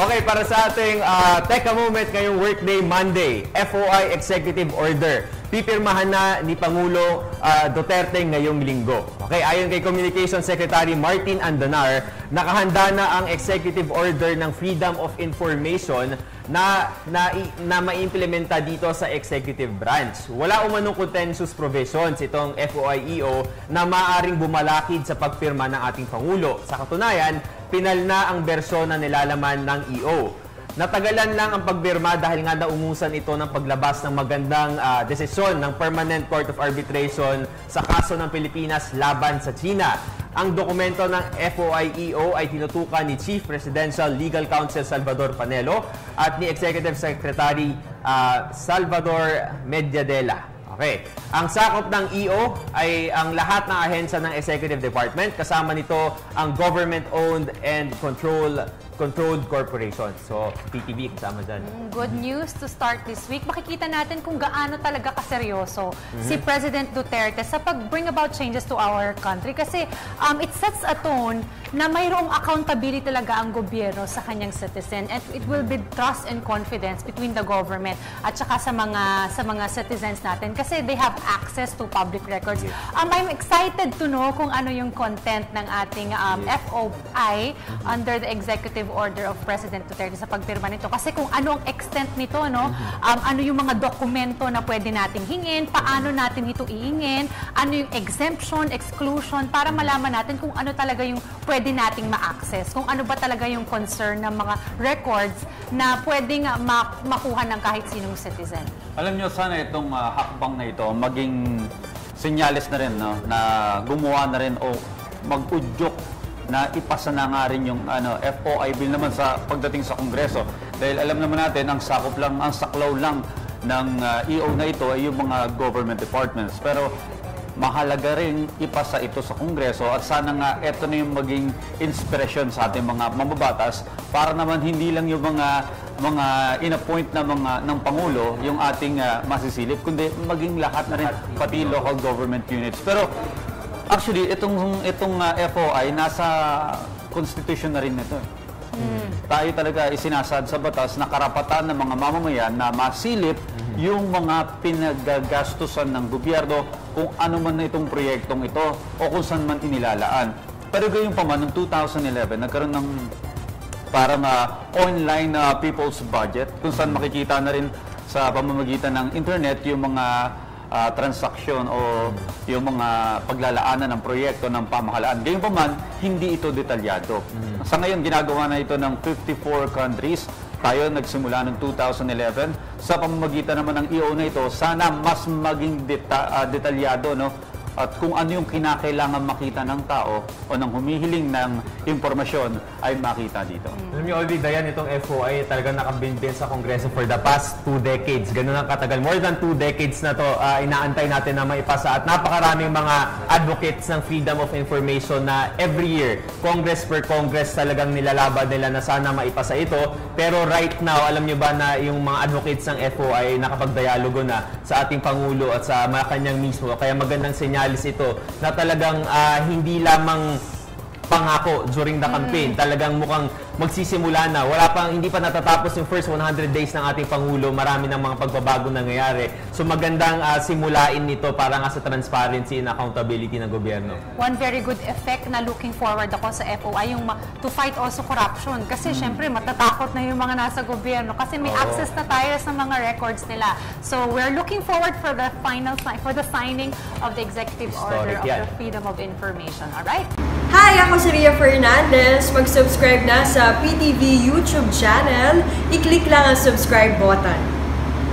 Okay, para sa ating Teka Moment ngayong Workday Monday, FOI Executive Order. Pipirmahan na ni Pangulo Duterte ngayong linggo. Okay, ayon kay Communications Secretary Martin Andanar, nakahanda na ang Executive Order ng Freedom of Information na maimplementa dito sa Executive Branch. Wala umanong contentious provisions itong FOIEO na maaaring bumalakid sa pagpirma ng ating Pangulo. Sa katunayan, pinal na ang bersyon na nilalaman ng EO. Natagalan lang ang pagpirma dahil nga naungusan ito ng paglabas ng magandang desisyon ng Permanent Court of Arbitration sa kaso ng Pilipinas laban sa China. Ang dokumento ng FOIEO ay tinutukan ni Chief Presidential Legal Counsel Salvador Panelo at ni Executive Secretary Salvador Mediadela. Okay. Ang sakop ng EO ay ang lahat ng ahensya ng Executive Department. Kasama nito ang government-owned and controlled corporations. So, PTV kasama dyan. Good news to start this week. Makikita natin kung gaano talaga kaseryoso si President Duterte sa pag-bring about changes to our country. Kasi it sets a tone na mayroong accountability talaga ang gobyerno sa kanyang citizen. And it will build trust and confidence between the government at saka sa mga citizens natin. Kasi they have access to public records. I'm excited to know kung ano yung content ng ating FOI under the executive order of President Duterte sa pagpirma nito. Kasi kung ano ang extent nito, no? Ano yung mga dokumento na pwede nating hingin, paano natin ito iingin, ano yung exemption, exclusion, para malaman natin kung ano talaga yung pwede nating ma-access, kung ano ba talaga yung concern ng mga records na pwedeng makuha ng kahit sinong citizen. Alam nyo, sana itong hakbang na ito maging senyales na rin, no? Na gumawa na rin o mag-udyok na ipasa na nga rin yung FOI bill naman sa pagdating sa Kongreso. Dahil alam naman natin, ang saklaw lang ng EO na ito ay yung mga government departments. Pero mahalaga rin ipasa ito sa Kongreso at sana nga ito na yung maging inspirasyon sa ating mga mambabatas para naman hindi lang yung mga in-appoint na ng Pangulo yung ating masisilip, kundi maging lahat na rin, pati local government units. Pero actually, itong FOI, nasa constitution na rin ito. Tayo talaga isinasad sa batas na karapatan ng mga mamamayan na masilip yung mga pinagagastusan ng gobyerno kung ano man na itong proyektong ito o kung saan man inilalaan. Pero gayon pa man, noong 2011, nagkaroon ng parang online people's budget kung saan makikita na rin sa pamamagitan ng internet yung mga transaksyon o yung mga paglalaanan ng proyekto ng pamahalaan. Gayun pa man, hindi ito detalyado. Sa ngayon, ginagawa na ito ng 54 countries. Tayo nagsimula noong 2011. Sa pamamagitan naman ng EO na ito, sana mas maging detalyado, no? At kung ano yung kinakailangan makita ng tao o ng humihiling ng impormasyon ay makita dito. Alam niyo, Alvin, Dayan, itong FOI talagang nakabinbin sa Kongreso for the past 2 decades. Ganun ang katagal. More than 2 decades na to inaantay natin na maipasa. At napakaraming mga advocates ng freedom of information na every year, Congress per Congress, talagang nilalaban nila na sana maipasa ito. Pero right now, alam niyo ba na yung mga advocates ng FOI nakapagdialogo na sa ating Pangulo at sa mga kanyang mismo. Kaya magandang senyales ito na talagang hindi lamang pangako during the campaign. Talagang mukhang magsisimula na. Hindi pa natatapos yung first 100 days ng ating Pangulo. Marami ng mga pagbabago nangyayari. So magandang simulain nito para nga sa transparency and accountability ng gobyerno. One very good effect na looking forward ako sa FOI, yung to fight also corruption. Kasi syempre matatakot na yung mga nasa gobyerno kasi may access na tayo sa mga records nila. So we're looking forward for the signing of the Executive Order of the Freedom of Information. Alright? Hi! Ako si Ria Fernandez. Mag-subscribe na sa PTV YouTube channel. I-click lang ang subscribe button.